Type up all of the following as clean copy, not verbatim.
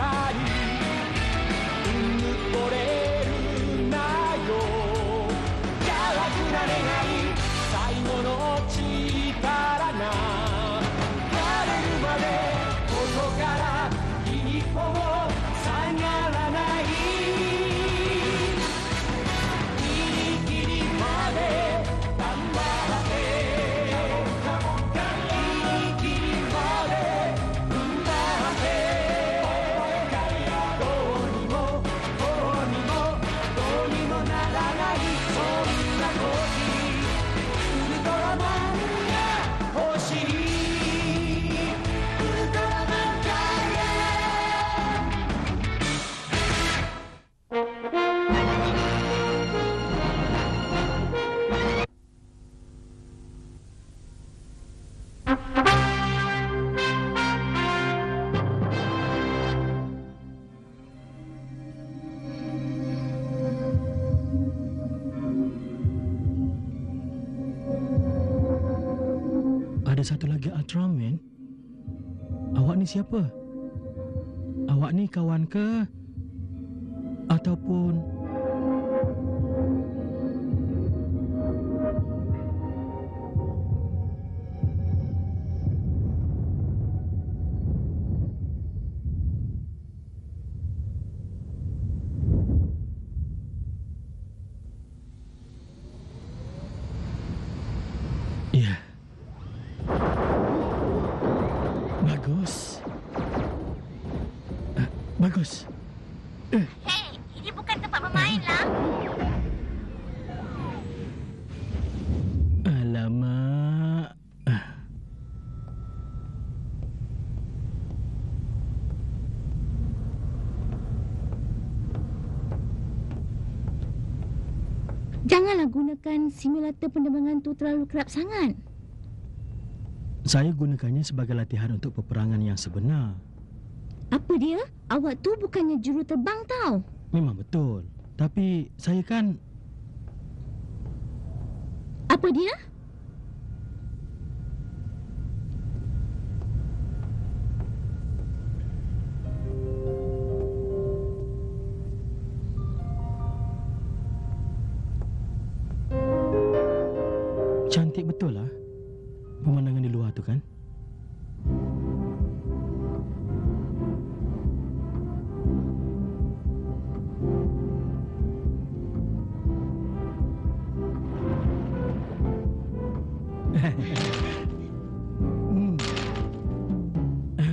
たりうぬぼれるなよ邪悪な願い最後の力な枯れるまでここから一歩も下がらないギリギリまで頑張ってギリギリまで踏ん張ってどうにもこうにもどうにもならないそんな時ウルトラマンが欲しいウルトラマンガイアAda satu lagi Ultraman? Awak ni siapa? Awak ni kawan ke? Ataupun... Ya. Bagus. Bagus. Hei, ini bukan tempat bermain lah. Alamak. Janganlah gunakan simulator penerbangan tu terlalu kerap sangat. Saya gunakannya sebagai latihan untuk peperangan yang sebenar. Apa dia? Awak tu bukannya juruterbang tau. Memang betul. Tapi saya kan... Apa dia? Cantik betul lah pemandangan di luar tu kan?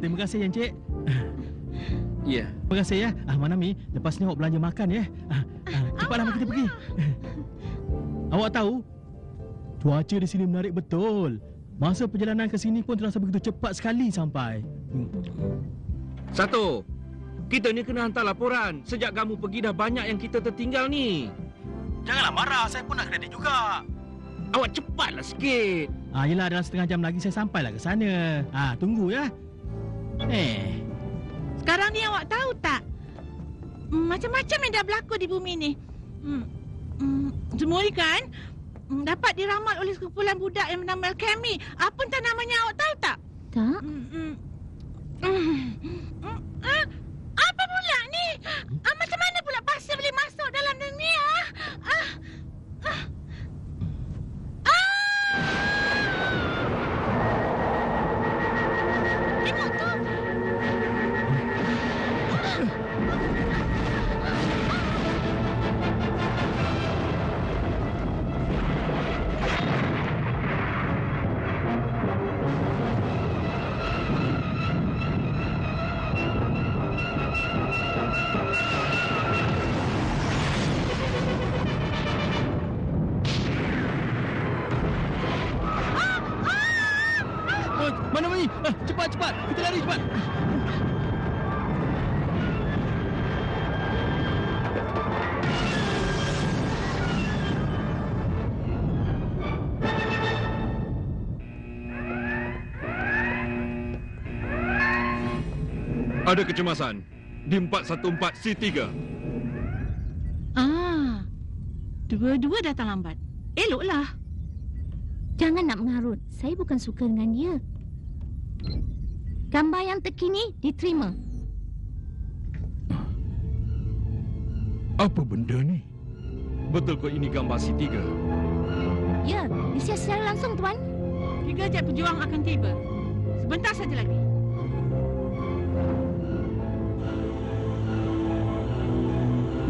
Terima kasih ya, Encik. Ya. Terima kasih ya. Manami, lepas ni awak belanja makan ya. Cepatlah kita pergi. Awak tahu, cuaca di sini menarik betul. Masa perjalanan ke sini pun terasa begitu cepat sekali sampai. Satu, kita ni kena hantar laporan. Sejak kamu pergi dah banyak yang kita tertinggal ni. Janganlah marah, saya pun nak kredit juga. Awak cepatlah sikit. Yelah, dalam setengah jam lagi saya sampailah ke sana. Tunggu ya. Sekarang ni awak tahu tak? Macam-macam yang dah berlaku di bumi ni. Semua ni kan dapat diramal oleh sekumpulan budak yang bernama Alchemy. Apa entah namanya, awak tahu tak? Tak. Apa pula ni? Macam mana pula pasir boleh masuk dalam dunia? Tengok tu. Mana Mami? Cepat, cepat. Kita lari cepat. Ada kecemasan di 414 C3. Dua-dua datang lambat. Eloklah. Jangan nak mengarut. Saya bukan suka dengan dia. Gambar yang terkini diterima. Apa benda ni? Betul ke ini gambar si Tiga? Ya, disiar secara langsung, Tuan. 3 jet pejuang akan tiba. Sebentar saja lagi.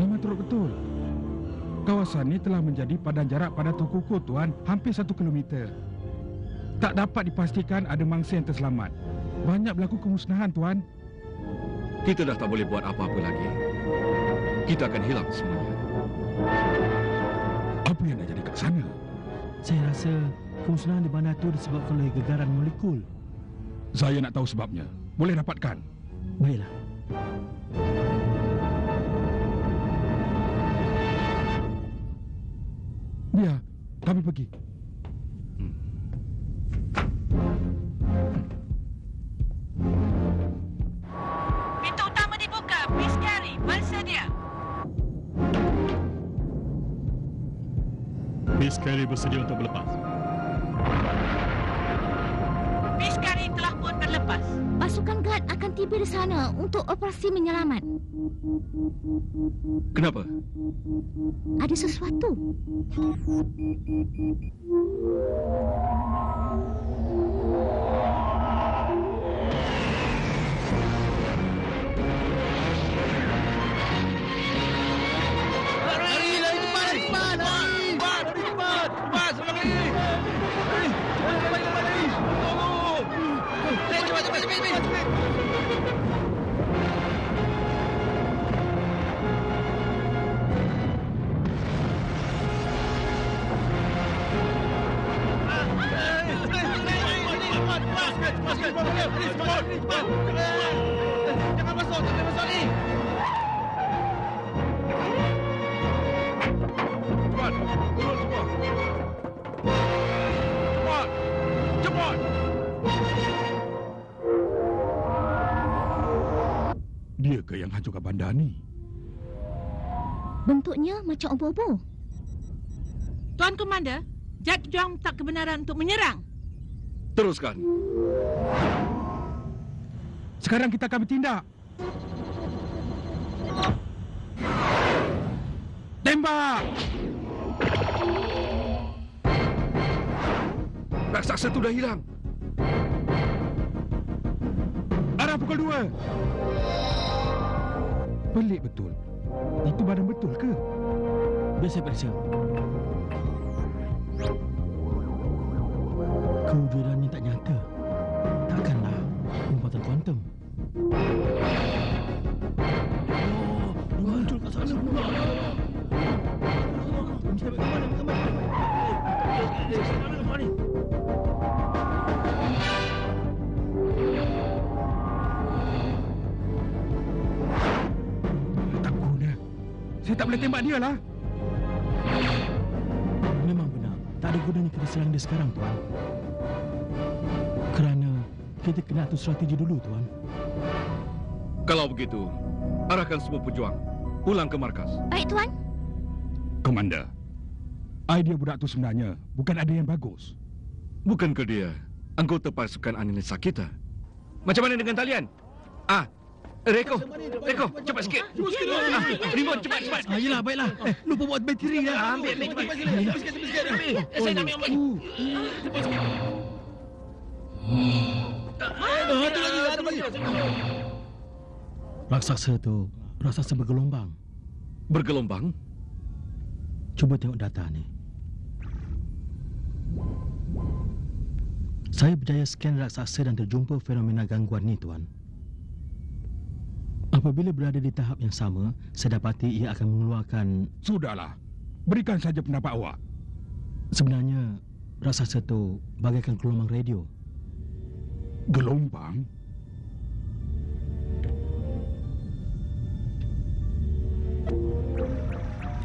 Memang turut betul. Kawasan ini telah menjadi padan jarak pada Tokuko, Tuan, hampir 1 kilometer. Tak dapat dipastikan ada mangsa yang terselamat. Banyak berlaku kemusnahan, Tuan. Kita dah tak boleh buat apa-apa lagi. Kita akan hilang semuanya. Apa yang dah jadi kat sana? Saya rasa kemusnahan di bandar itu disebabkan oleh gegaran molekul. Saya nak tahu sebabnya. Boleh dapatkan? Baiklah. Biar, kami pergi. Pintu utama dibuka. Miss Carey, bersedia. Miss Carey bersedia untuk berlepas. Miss Carey telah pun berlepas. Pasukan GAD akan tiba di sana untuk operasi menyelamat. Kenapa? Ada sesuatu. Jangan masuk ni. Cepat, turun semua. Cepat, cepat. Dia ke yang hancurkan bandar ni? Bentuknya macam obo-obo. Tuan Komander, jet pejuang tak kebenaran untuk menyerang. Teruskan. Sekarang kita akan bertindak. Tembak! Raksasa tu dah hilang. Arah pukul 2. Pelik betul. Itu badan betul ke? Biar saya periksa. Kewujudan ni tak nyata. Takkanlah umpatan kuantum. Dia muncul kat sana pula. Mesti ambil gambar. Nampak ni. Tak guna. Saya tak boleh tembak dia lah. Memang benar. Tak ada gunanya kita serang dia sekarang, Tuan. Kerana kita kena atur strategi dulu, Tuan. Kalau begitu, arahkan semua pejuang pulang ke markas. Baik, Tuan. Komander, idea budak tu sebenarnya bukan ada yang bagus. Bukankah dia anggota pasukan analisa kita? Macam mana dengan talian? Reko, cepat sikit. Remote, cepat. Yelah, baiklah. Lupa buat bateri dah. Ambil cepat. Saya nak ambil. Satu lagi. Raksasa tu, raksasa bergelombang. Bergelombang? Cuba tengok data ni. Saya berjaya scan raksasa dan terjumpa fenomena gangguan ni, Tuan. Apabila berada di tahap yang sama, saya dapati ia akan mengeluarkan... Sudahlah. Berikan saja pendapat awak. Sebenarnya, raksasa tu bagaikan gelombang radio. Gelombang?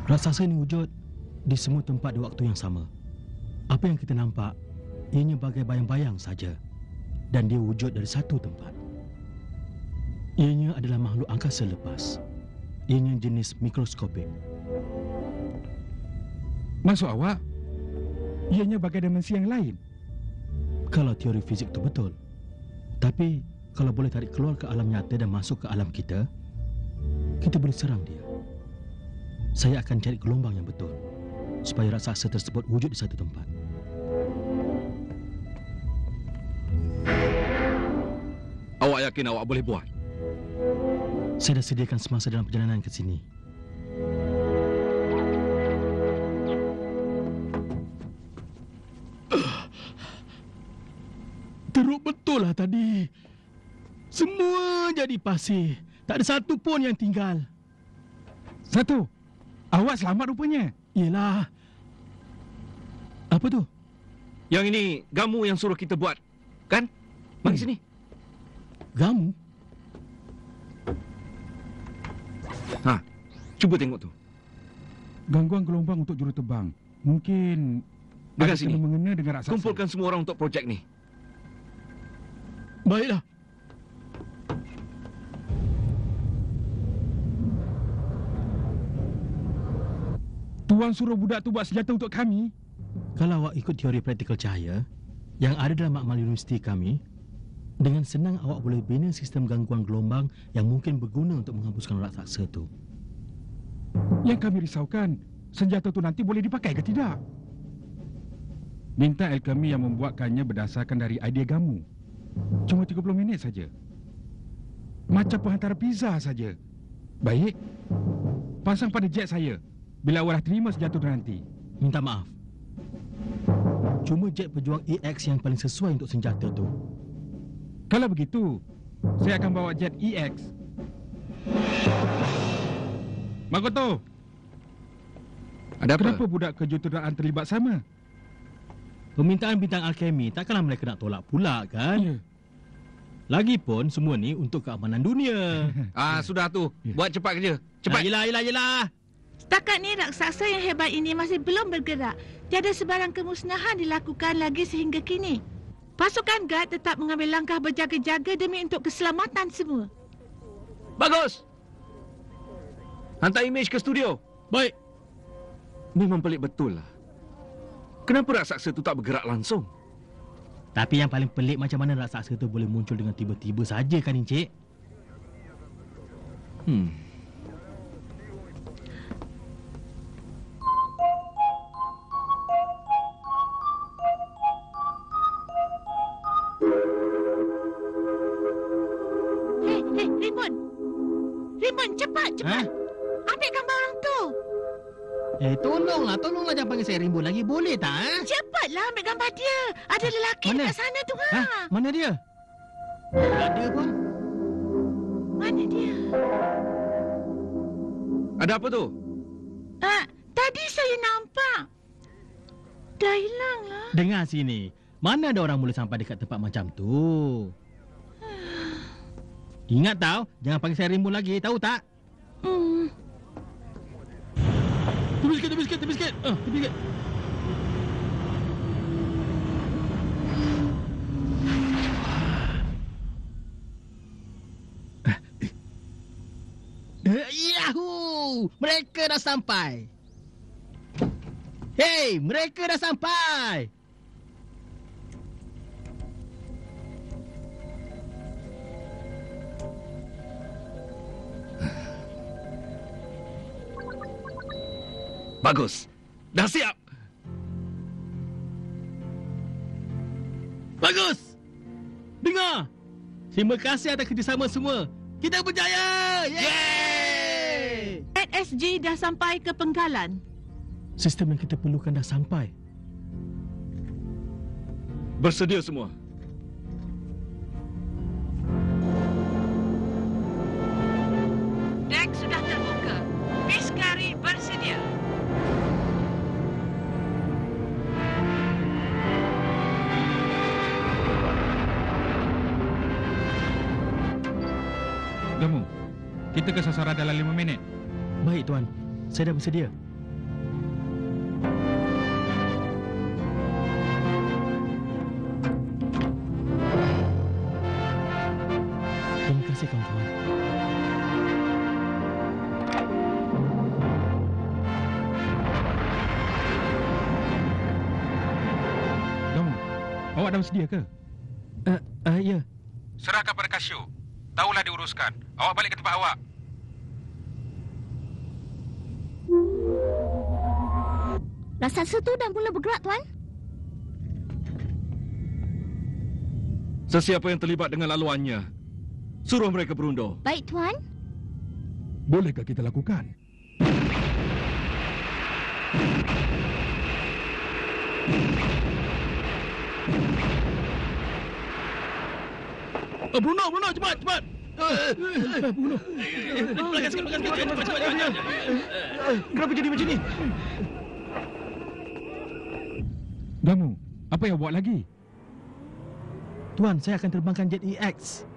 Raksasa ini wujud di semua tempat di waktu yang sama. Apa yang kita nampak, ianya bagai bayang-bayang saja. Dan dia wujud dari satu tempat. Ianya adalah makhluk angkasa lepas. Ianya jenis mikroskopik. Maksud awak, ianya bagai dimensi yang lain? Kalau teori fizik itu betul. Tapi, kalau boleh tarik keluar ke alam nyata dan masuk ke alam kita boleh serang dia. saya akan cari gelombang yang betul supaya raksasa tersebut wujud di satu tempat. Awak yakin awak boleh buat? Saya dah sediakan semasa dalam perjalanan ke sini. Teruk betul lah tadi. Semua jadi pasir. Tak ada satu pun yang tinggal. Satu, awak selamat rupanya. Yelah. Apa tu? Yang ini Gamu yang suruh kita buat, kan? Mari sini. Gamu? Ha, cuba tengok tu. Gangguan gelombang untuk jurutebang. Mungkin Dengar ada sini. kena-mengena dengan raksasa. Kumpulkan semua orang untuk projek ni. Baiklah. Tuan suruh budak tu buat senjata untuk kami. Kalau awak ikut teori praktikal cahaya yang ada dalam makmal universiti kami, dengan senang awak boleh bina sistem gangguan gelombang yang mungkin berguna untuk menghapuskan raksasa tu. Yang kami risaukan, senjata tu nanti boleh dipakai ke tidak? Minta alkemi yang membuatkannya berdasarkan dari idea Gamu. Cuma 30 minit saja. Macam penghantar pizza saja. Baik. Pasang pada jet saya bila awak dah terima senjata tu nanti. Minta maaf. Cuma jet pejuang EX yang paling sesuai untuk senjata tu. Kalau begitu, saya akan bawa jet EX. Makoto, Ada apa? kenapa budak kejuruteraan terlibat sama? Permintaan bintang alkemi takkanlah mereka nak tolak pula kan? Ya. Lagipun semua ni untuk keamanan dunia. Sudah tu. Buat cepat kerja. Cepat. Yelah. Setakat ni raksasa yang hebat ini masih belum bergerak. Tiada sebarang kemusnahan dilakukan lagi sehingga kini. Pasukan GAD tetap mengambil langkah berjaga-jaga demi untuk keselamatan semua. Bagus. Hantar imej ke studio. Baik. Memang pelik betul lah. Kenapa raksasa tu tak bergerak langsung? Tapi yang paling pelik macam mana raksasa tu boleh muncul dengan tiba-tiba saja kan Encik? Hei, Rimbun. Rimbun, cepat. Ambil gambar orang tu. Tolonglah jangan panggil saya Rimbun lagi. Boleh tak? Cepatlah ambil gambar dia. Ada lelaki Mana? dekat sana tu. Mana dia? Tak ada pun. Mana dia? Ada apa tu? Tadi saya nampak. Dah hilang lah. Dengar sini. Mana ada orang boleh sampai dekat tempat macam tu? Ingat tau, jangan panggil saya Rimbun lagi. Tahu tak? Tepi sikit. Tepi sikit. Yahoo! Mereka dah sampai. Hei, mereka dah sampai. Bagus. Dah siap. Bagus. Dengar. Terima kasih atas kerjasama semua. Kita berjaya. Yeay! SG dah sampai ke penggalan. Sistem yang kita perlukan dah sampai. Bersedia semua. Dek sudah terbuka. Piskari bersedia. Gamu, kita ke sasaran dalam 5 minit. Baik, Tuan. Saya dah bersedia. Terima kasih, kawan-kawan. Gamu, awak dah bersedia ke? Ya. Serahkan pada Kasio. Tahulah diuruskan. Awak balik ke tempat awak. Raksasa tu dah mula bergerak, Tuan. Sesiapa yang terlibat dengan laluannya, suruh mereka berundur. Baik, Tuan. Bolehkah kita lakukan? Bruno, cepat. Bruno. Belakang sikit. Cepat. Kenapa jadi macam ni? Gamu, apa yang buat lagi? Tuan, saya akan terbangkan jet EX.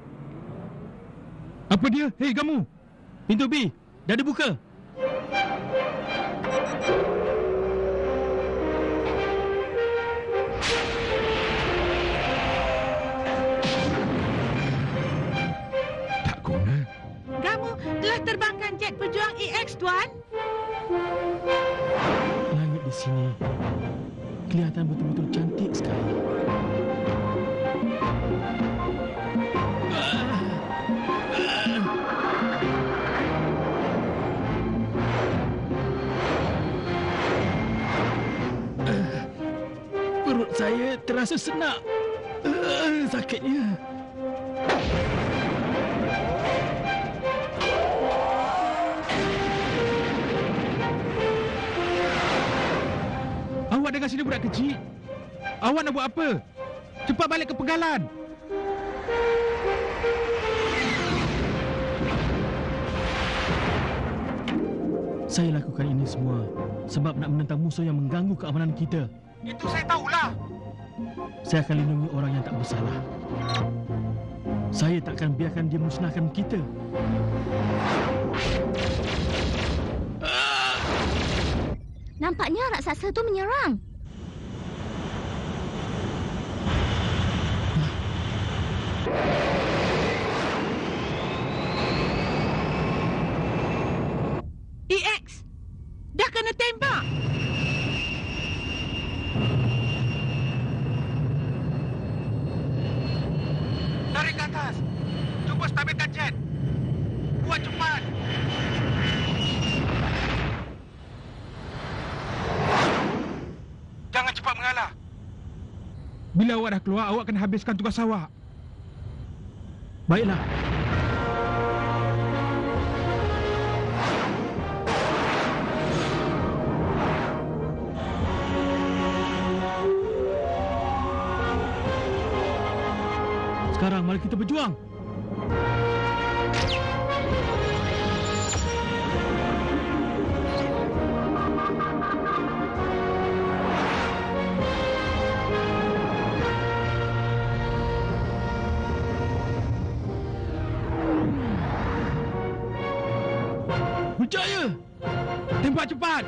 Apa dia? Hei, Gamu! Pintu B, dah dibuka. Tak guna. Kamu telah terbangkan jet pejuang EX, Tuan. Langit di sini kelihatan betul-betul cantik sekali. Perut saya terasa senak. Sakitnya. Awak dengan sini budak kecil. Awak nak buat apa? Cepat balik ke penggalan. Saya lakukan ini semua sebab nak menentang musuh yang mengganggu keamanan kita. Itu saya tahulah. Saya akan lindungi orang yang tak bersalah. Saya tak akan biarkan dia musnahkan kita. Nampaknya raksasa tu menyerang. EX, dah kena tembak. Tarik ke atas. Cuba stabilkan jet. Buat cepat. Jangan cepat mengalah. Bila awak dah keluar, awak kena habiskan tugas awak. Baiklah. Sekarang mari kita berjuang. Berjaya! Tembak cepat.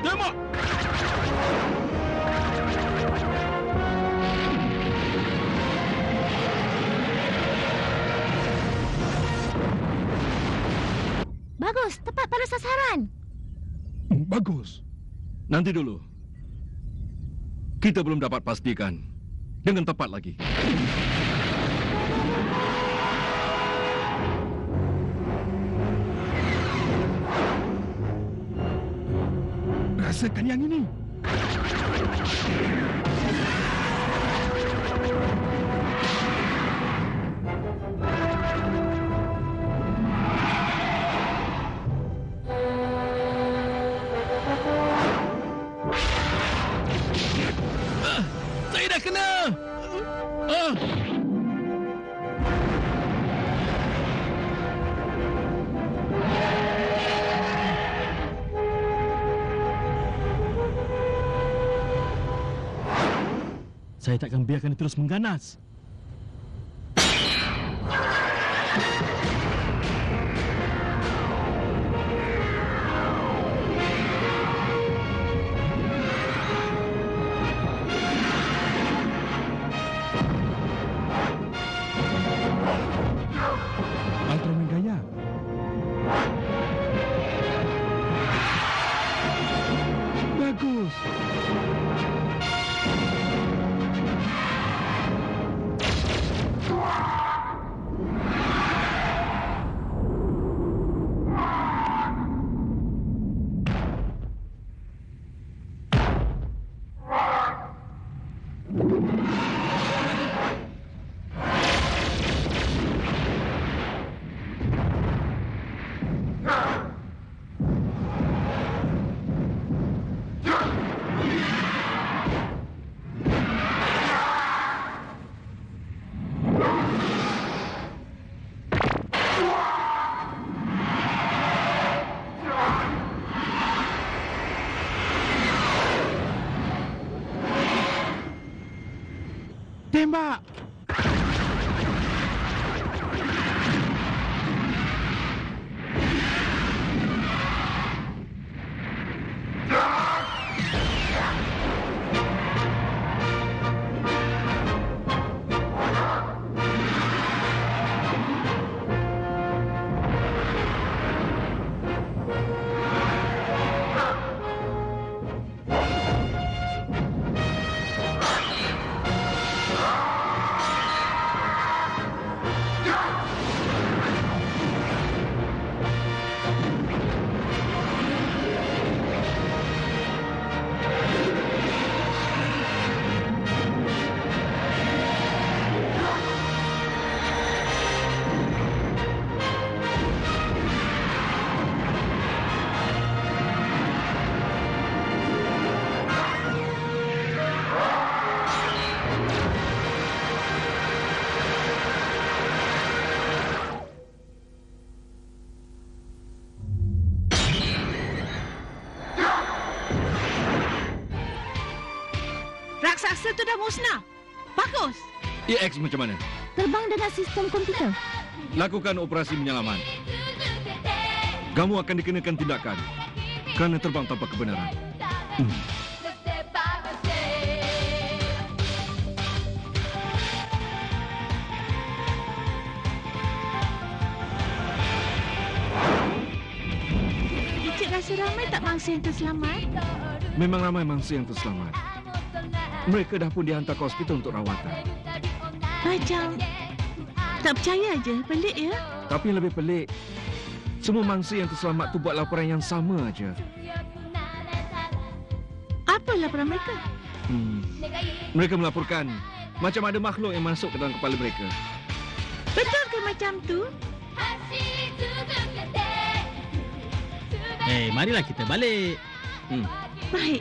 Tembak! Bagus, tepat pada sasaran. Bagus. Nanti dulu. Kita belum dapat pastikan dengan tepat lagi. Rasakan yang ini. Saya dah kena! Saya takkan biarkan dia terus mengganas. Ultraman Gaya. Bagus. tembak. Raksasa tu dah musnah. Bagus. EX macam mana? Terbang dengan sistem komputer. Lakukan operasi penyelaman. Kamu akan dikenakan tindakan kerana terbang tanpa kebenaran. Encik rasa ramai tak mangsa yang terselamat? Memang ramai mangsa yang terselamat. Mereka dah pun dihantar ke hospital untuk rawatan. Macam tak percaya aja. Pelik ya. Tapi yang lebih pelik, semua mangsa yang terselamat tu buat laporan yang sama aja. Apa laporan mereka? Mereka melaporkan macam ada makhluk yang masuk ke dalam kepala mereka. Betul ke macam tu? Marilah kita balik. Baik.